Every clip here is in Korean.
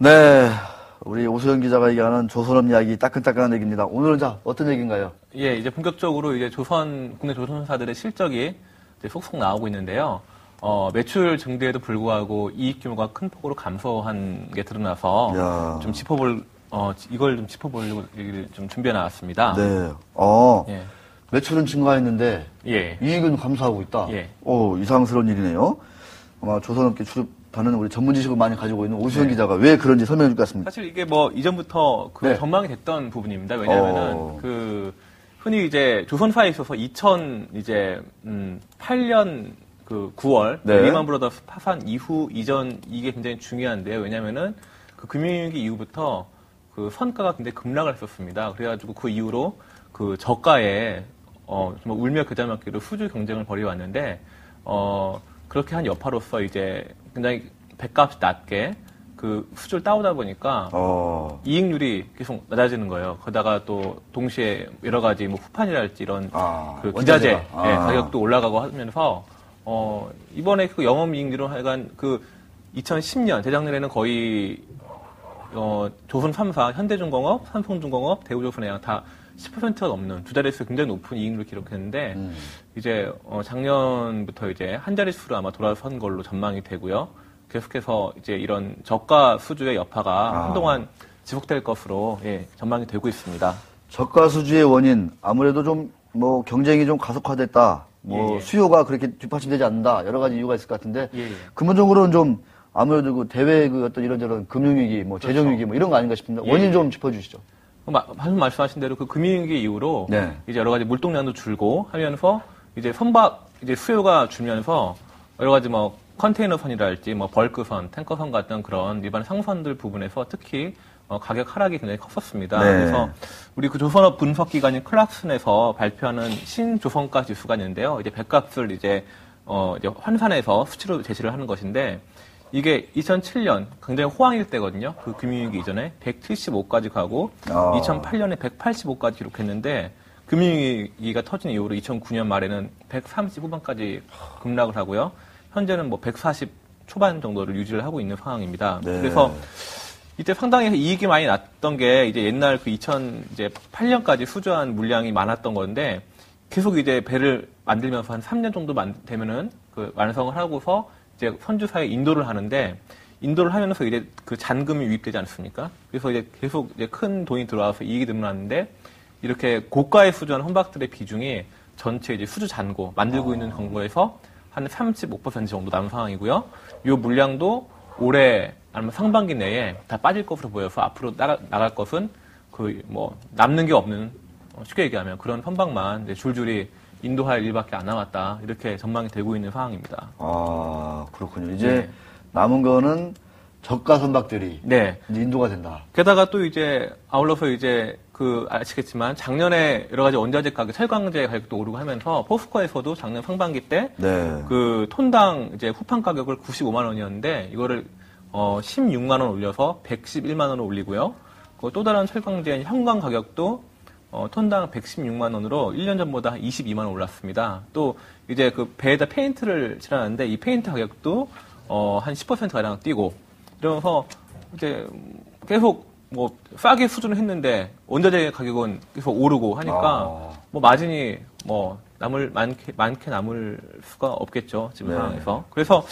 네, 우리 오수영 기자가 얘기하는 조선업 이야기 따끈따끈한 얘기입니다. 오늘은 자 어떤 얘기인가요? 예, 이제 본격적으로 이제 국내 조선사들의 실적이 이제 속속 나오고 있는데요. 매출 증대에도 불구하고 이익 규모가 큰 폭으로 감소한 게 드러나서 좀 이걸 좀 짚어보려고 얘기를 좀 준비해 나왔습니다. 네, 예. 매출은 증가했는데 예. 이익은 감소하고 있다. 예. 이상스러운 일이네요. 아마 조선업계 출입하는 우리 전문 지식을 많이 가지고 있는 오수영 기자가 왜 그런지 설명해 줄 것 같습니다. 사실 이게 뭐 이전부터 전망이 됐던 부분입니다. 왜냐하면은 흔히 이제 조선사에 있어서 2008년 9월 리만 브라더스 파산 이후 이전 이게 굉장히 중요한데요. 왜냐하면은 그 금융위기 이후부터 그 선가가 굉장히 급락을 했었습니다. 그래가지고 그 이후로 그 저가에 정말 울며 겨자 먹기로 수주 경쟁을 벌여왔는데 그렇게 한 여파로서 이제 굉장히 배값이 낮게 그 수주를 따오다 보니까 이익률이 계속 낮아지는 거예요. 거기다가 또 동시에 여러 가지 뭐 후판이랄지 이런 그 기자재 가격도 올라가고 하면서 이번에 그 영업이익률은 하여간 그 2010년 재작년에는 거의 조선 3사, 현대중공업, 삼성중공업, 대우조선해양 다 10%가 넘는 두 자릿수 굉장히 높은 이익률을 기록했는데 이제 작년부터 이제 한 자릿수로 아마 돌아선 걸로 전망이 되고요. 계속해서 이제 이런 저가 수주의 여파가 한동안 지속될 것으로 전망이 되고 있습니다. 저가 수주의 원인 아무래도 좀 뭐 경쟁이 좀 가속화됐다. 수요가 그렇게 뒷받침되지 않는다. 여러 가지 이유가 있을 것 같은데 근본적으로는 좀 아무래도 그 대외 그 어떤 이런저런 금융위기, 뭐 재정위기 뭐 이런 거 아닌가 싶습니다. 원인 좀 짚어주시죠. 방금 말씀하신 대로 그 금융위기 이후로 이제 여러 가지 물동량도 줄고 하면서 이제 이제 수요가 줄면서 여러 가지 뭐 컨테이너선이랄지 뭐 벌크선, 탱커선 같은 그런 일반 상선들 부분에서 특히 가격 하락이 굉장히 컸었습니다. 그래서 우리 그 조선업 분석 기관인 클락슨에서 발표하는 신조선가 지수가 있는데요. 이제 배값을 이제 환산해서 수치로 제시를 하는 것인데 이게 2007년 굉장히 호황일 때거든요. 그 금융위기 이전에 175까지 가고 2008년에 185까지 기록했는데 금융위기가 터진 이후로 2009년 말에는 130 후반까지 급락을 하고요. 현재는 뭐 140 초반 정도를 유지를 하고 있는 상황입니다. 그래서 이때 상당히 이익이 많이 났던 게 이제 옛날 그 2008년까지 수주한 물량이 많았던 건데 계속 이제 배를 만들면서 한 3년 정도 되면은 그 완성을 하고서 이제 선주사에 인도를 하는데 인도를 하면서 이제 그 잔금이 유입되지 않습니까? 그래서 이제 계속 이제 큰 돈이 들어와서 이익이 늘어났는데 이렇게 고가의 수주한 혼박들의 비중이 전체 이제 수주 잔고 만들고 있는 정도에서 한 35% 정도 남은 상황이고요. 이 물량도 올해 아니면 상반기 내에 다 빠질 것으로 보여서 앞으로 나갈 것은 그 뭐 남는 게 없는 쉽게 얘기하면 그런 선박만 이제 줄줄이 인도할 일밖에 안 남았다. 이렇게 전망이 되고 있는 상황입니다. 그렇군요. 이제 남은 거는 저가 선박들이 이제 인도가 된다. 게다가 또 이제 아울러서 이제 아시겠지만 작년에 여러 가지 원자재 가격, 철강제 가격도 오르고 하면서 포스코에서도 작년 상반기 때 그 톤당 이제 후판 가격을 95만 원이었는데 이거를 16만 원 올려서 111만 원을 올리고요. 또 다른 철강제인 형광 가격도 톤당 116만 원으로 1년 전보다 22만 원 올랐습니다. 또 이제 그 배에다 페인트를 칠하는데 이 페인트 가격도 한 10%가량 뛰고 이러면서 이제 계속 뭐 싸게 수준을 했는데 원자재 가격은 계속 오르고 하니까 뭐 마진이 뭐 많게 남을 수가 없겠죠. 지금 상황에서. 그래서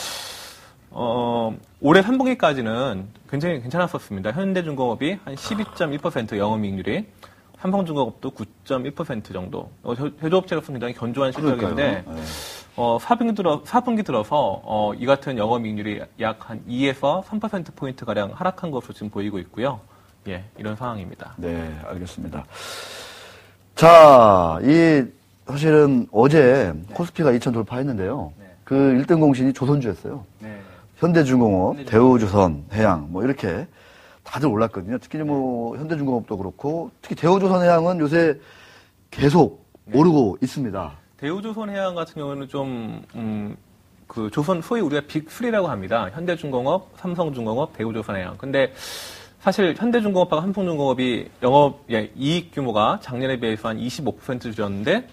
올해 3분기까지는 굉장히 괜찮았었습니다. 현대중공업이 한 12.1% 영업이익률이 삼성중공업도 9.1% 정도. 제조업체로서 굉장히 견조한 실적인데 4분기 들어서 이 같은 영업이익률이 약 한 2에서 3%포인트가량 하락한 것으로 지금 보이고 있고요. 이런 상황입니다. 네, 알겠습니다. 자, 사실은 어제 코스피가 2,000 돌파했는데요. 그 1등 공신이 조선주였어요. 현대중공업, 대우조선해양 뭐 이렇게 다들 올랐거든요. 특히 뭐 현대중공업도 그렇고 특히 대우조선해양은 요새 계속 오르고 있습니다. 대우조선해양 같은 경우는 좀 그 조선 소위 우리가 빅3라고 합니다. 현대중공업, 삼성중공업, 대우조선해양. 근데 사실 현대중공업하고 삼성중공업이 이익 규모가 작년에 비해서 한 25% 줄었는데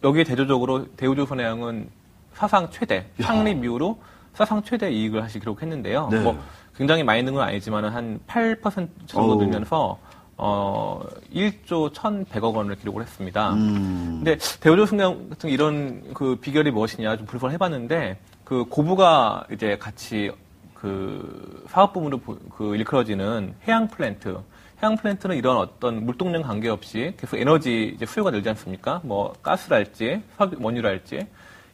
여기에 대조적으로 대우조선해양은 사상 최대, 창립 이후로 사상 최대 이익을 기록했는데요. 뭐 굉장히 많이 는 건 아니지만 한 8% 정도 늘면서 1조 1,100억 원을 기록을 했습니다. 근데 대우조선 같은 이런 그 비결이 무엇이냐 좀 분석을 해봤는데 그 고부가 이제 같이 그 사업부문으로 일컬어지는 해양 플랜트는 이런 어떤 물동량 관계없이 계속 에너지 이제 수요가 늘지 않습니까? 뭐 가스랄지 원유랄지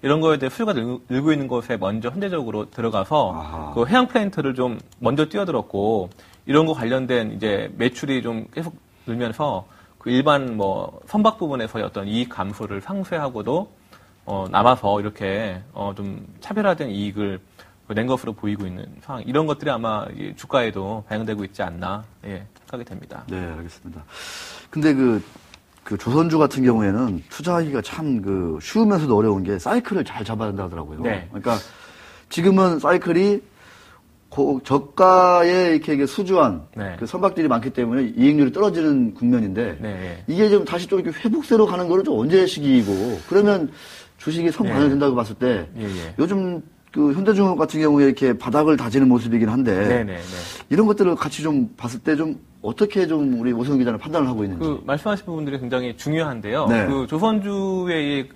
이런 거에 대해 수요가 늘고 있는 곳에 먼저 현대적으로 들어가서 그 해양 플랜트를 좀 먼저 뛰어들었고 이런 거 관련된 이제 매출이 좀 계속 늘면서 그 일반 뭐 선박 부분에서의 어떤 이익 감소를 상쇄하고도 남아서 이렇게 좀 차별화된 이익을 낸 것으로 보이고 있는 상황. 이런 것들이 아마 주가에도 반영되고 있지 않나 생각이 됩니다. 네, 알겠습니다. 근데 그 조선주 같은 경우에는 투자하기가 참 쉬우면서도 어려운 게 사이클을 잘 잡아야 된다 하더라고요. 네. 그러니까 지금은 사이클이 저가에 이렇게 수주한 그 선박들이 많기 때문에 이익률이 떨어지는 국면인데 이게 좀 다시 좀 이렇게 회복세로 가는 거는 좀 언제 시기이고 그러면 주식이 선반영된다고 봤을 때 요즘 그 현대중공업 같은 경우에 이렇게 바닥을 다지는 모습이긴 한데 이런 것들을 같이 좀 봤을 때 좀 어떻게 좀 우리 오승훈 기자는 판단을 하고 있는지. 그 말씀하신 부분들이 굉장히 중요한데요. 그 조선주의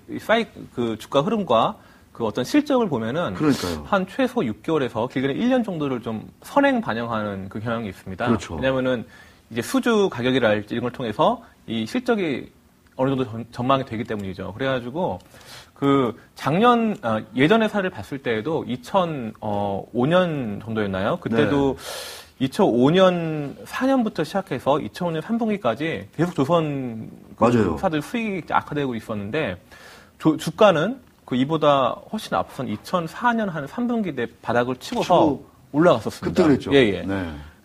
그 주가 흐름과 그 어떤 실적을 보면은 그러니까요. 한 최소 6개월에서 길게는 1년 정도를 좀 선행 반영하는 그 경향이 있습니다. 그렇죠. 왜냐면은 이제 수주 가격이랄지 이런 걸 통해서 이 실적이 어느 정도 전망이 되기 때문이죠. 그래가지고 그 작년 예전의 사례를 봤을 때에도 2005년 정도였나요? 그때도 2005년 4년부터 시작해서 2005년 3분기까지 계속 조선 사들 수익이 악화되고 있었는데 주가는 그 이보다 훨씬 앞선 2004년 한 3분기 때 바닥을 치고서 올라갔었습니다. 그때 그랬죠.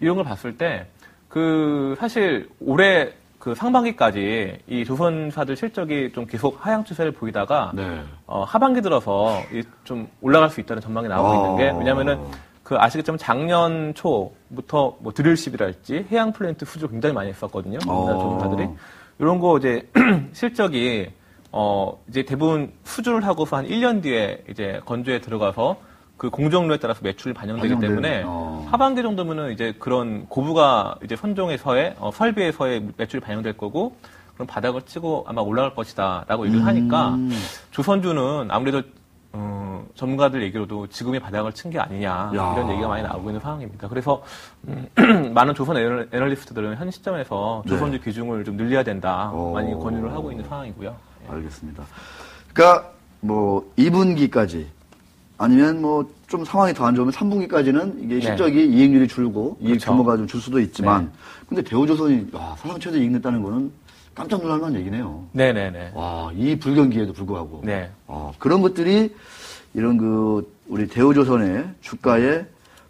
이런 걸 봤을 때 그 사실 올해 그 상반기까지 이 조선사들 실적이 좀 계속 하향 추세를 보이다가 하반기 들어서 좀 올라갈 수 있다는 전망이 나오고 있는 게 왜냐면은 그 아시겠지만 작년 초부터 뭐 드릴십이랄지 해양 플랜트 수주를 굉장히 많이 했었거든요. 조선사들이 이런 거 이제 실적이 이제 대부분 수주를 하고서 한 1년 뒤에 이제 건조에 들어가서 그 공정률에 따라서 매출이 반영되기 때문에 하반기 정도면은 이제 그런 고부가 이제 선종에서의 설비에서의 매출이 반영될 거고 그럼 바닥을 치고 아마 올라갈 것이다라고 얘기를 하니까 조선주는 아무래도 전문가들 얘기로도 지금이 바닥을 친 게 아니냐 이런 얘기가 많이 나오고 있는 상황입니다. 그래서 많은 조선 애널리스트들은 현 시점에서 조선주 비중을 좀 늘려야 된다 많이 권유를 하고 있는 상황이고요. 알겠습니다. 그러니까 뭐 2분기까지 아니면 뭐 좀 상황이 더 안 좋으면 3분기까지는 이게 실적이 이익률이 줄고 이익 규모가 좀 줄 수도 있지만 근데 대우조선이 사상 최대 이익 냈다는 거는 깜짝 놀랄 만한 얘기네요. 와, 이 불경기에도 불구하고. 그런 것들이 이런 우리 대우조선의 주가에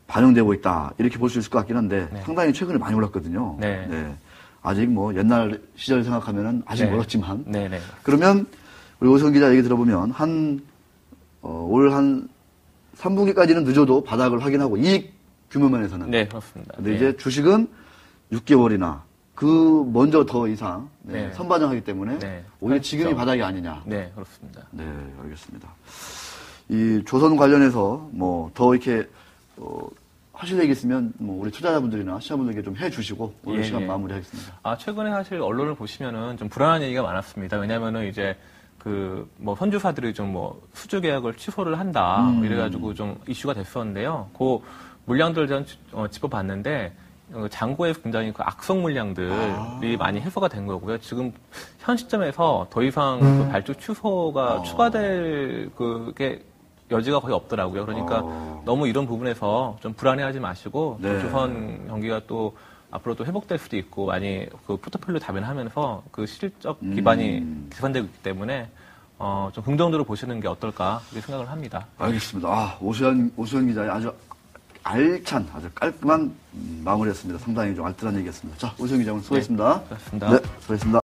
반영되고 있다. 이렇게 볼 수 있을 것 같긴 한데 상당히 최근에 많이 올랐거든요. 아직 뭐 옛날 시절 생각하면은 아직 멀었지만. 그러면 우리 오승훈 기자 얘기 들어보면 올 한 3분기까지는 늦어도 바닥을 확인하고 이익 규모면에서는. 그렇습니다. 근데 이제 주식은 6개월이나 먼저 더 이상 선반영하기 때문에 오히려 지금이 바닥이 아니냐. 그렇습니다. 네, 알겠습니다. 이 조선 관련해서 뭐 더 이렇게 하실 얘기 있으면 뭐 우리 투자자분들이나 시청자분들에게 좀 해주시고 오늘 시간 마무리하겠습니다. 최근에 사실 언론을 보시면은 좀 불안한 얘기가 많았습니다. 왜냐면은 이제 뭐 선주사들이 좀 뭐 수주 계약을 취소를 한다 이래가지고 좀 이슈가 됐었는데요. 그 물량들 전 짚어봤는데 장고에서 굉장히 그 악성 물량들이 많이 해소가 된 거고요. 지금 현 시점에서 더 이상 그 발주 취소가 추가될 그게 여지가 거의 없더라고요. 그러니까 너무 이런 부분에서 좀 불안해하지 마시고 조선 경기가 또 앞으로 또 회복될 수도 있고 많이 그 포트폴리오 다변하면서 그 실적 기반이 개선되고 있기 때문에 좀 긍정적으로 보시는 게 어떨까 그렇게 생각을 합니다. 알겠습니다. 오수연 기자의 아주 알찬, 아주 깔끔한 마무리였습니다. 상당히 좀 알뜰한 얘기였습니다. 자, 오수연 기자 오늘 수고했습니다. 수고하셨습니다. 네, 수고했습니다.